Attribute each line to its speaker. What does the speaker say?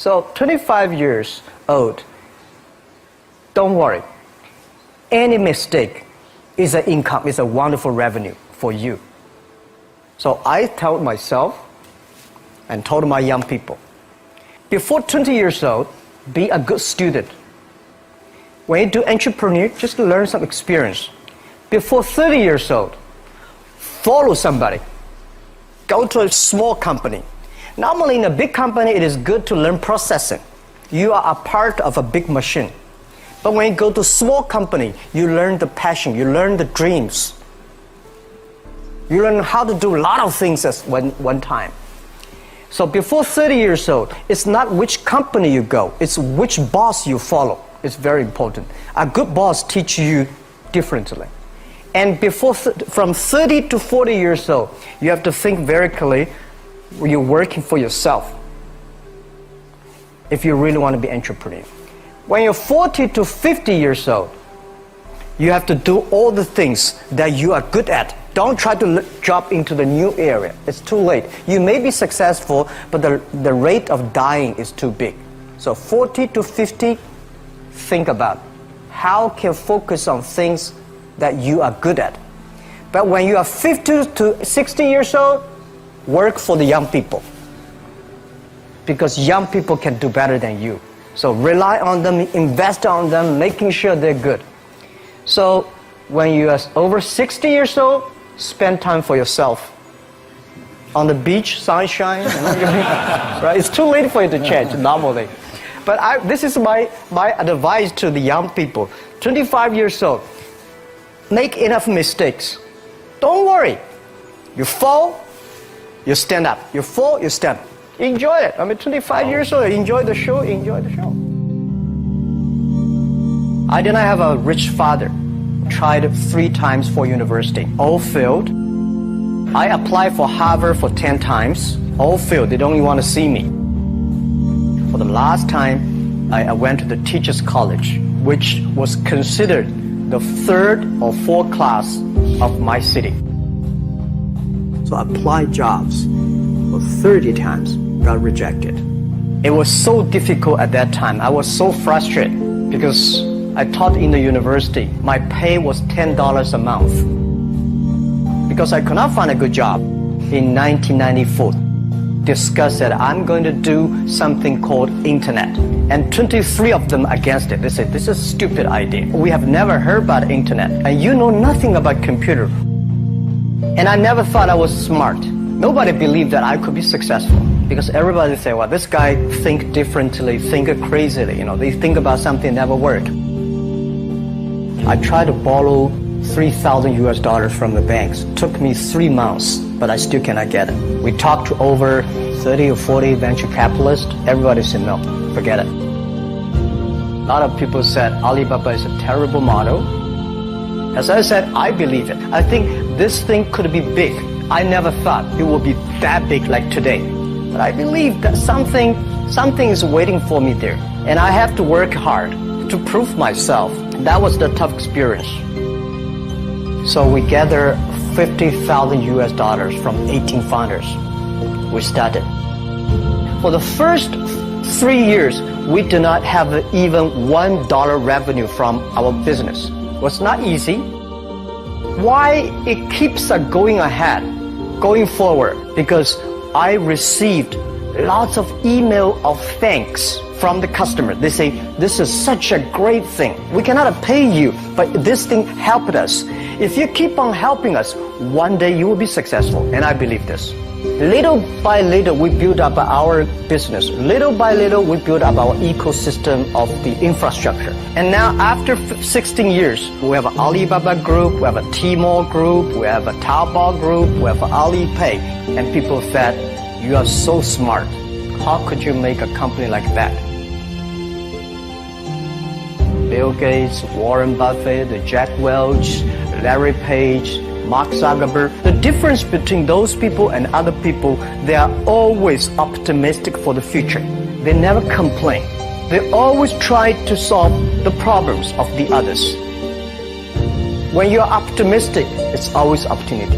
Speaker 1: So 25 years old, don't worry. Any mistake is an income, is a wonderful revenue for you. So I told myself and told my young people, before 20 years old, be a good student. When you do entrepreneur, just learn some experience. Before 30 years old, follow somebody. Go to a small company. Normally in a big company, it is good to learn processing. You are a part of a big machine. But when you go to a small company, you learn the passion, you learn the dreams. You learn how to do a lot of things at one time. So before 30 years old, it's not which company you go, it's which boss you follow. It's very important. A good boss teaches you differently. And from 30 to 40 years old, you have to think very clearly, you're working for yourself if you really want to be an entrepreneur. When you're 40 to 50 years old, you have to do all the things that you are good at. Don't try to jump into the new area. It's too late. You may be successful, but the rate of dying is too big. So 40 to 50, think about how can you focus on things that you are good at. But when you are 50 to 60 years old, work for the young people. Because young people can do better than you. So rely on them, invest on them, making sure they're good. So when you are over 60 years old, spend time for yourself. On the beach, sunshine, right? It's too late for you to change normally. But this is my advice to the young people. 25 years old, make enough mistakes. Don't worry. You fall, you stand up. You fall, you stand up. Enjoy it. I mean, 25 years old, enjoy the show, enjoy the show. I did not have a rich father. Tried 3 times for university, all failed. I applied for Harvard for 10 times, all failed. They don't even want to see me. For the last time, I went to the teachers' college, which was considered the 3rd or 4th class of my city. So I applied jobs for 30 times, got rejected. It was so difficult at that time. I was so frustrated because I taught in the university. My pay was $10 a month. Because I could not find a good job in 1994. Discussed that I'm going to do something called internet. And 23 of them against it. They said, this is a stupid idea. We have never heard about internet. And you know nothing about computer. And I never thought I was smart. Nobody believed that I could be successful. Because everybody say, well, this guy think differently, think crazily. You know, they think about something never work. I tried to borrow $3,000 from the banks. Took me 3 months, but I still cannot get it. We talked to over 30 or 40 venture capitalists. Everybody said, no, forget it. A lot of people said Alibaba is a terrible model. As I said, I believe it. I think this thing could be big. I never thought it would be that big like today. But I believe that something is waiting for me there. And I have to work hard to prove myself. That was the tough experience. So we gathered $50,000 from 18 founders. We started. For the first 3 years, we did not have even $1 revenue from our business. It was not easy. Why it keeps going ahead, going forward? Because I received lots of email of thanks from the customer. They say, this is such a great thing. We cannot pay you, but this thing helped us. If you keep on helping us, one day you will be successful. And I believe this. Little by little, we build up our business. Little by little, we build up our ecosystem of the infrastructure. And now, after 16 years, we have an Alibaba group, we have a Tmall group, we have a Taobao group, we have an Alipay. And people said, you are so smart. How could you make a company like that? Bill Gates, Warren Buffett, Jack Welch, Larry Page, Mark Zuckerberg. The difference between those people and other people, they are always optimistic for the future. They never complain. They always try to solve the problems of the others. When you're optimistic, it's always opportunity.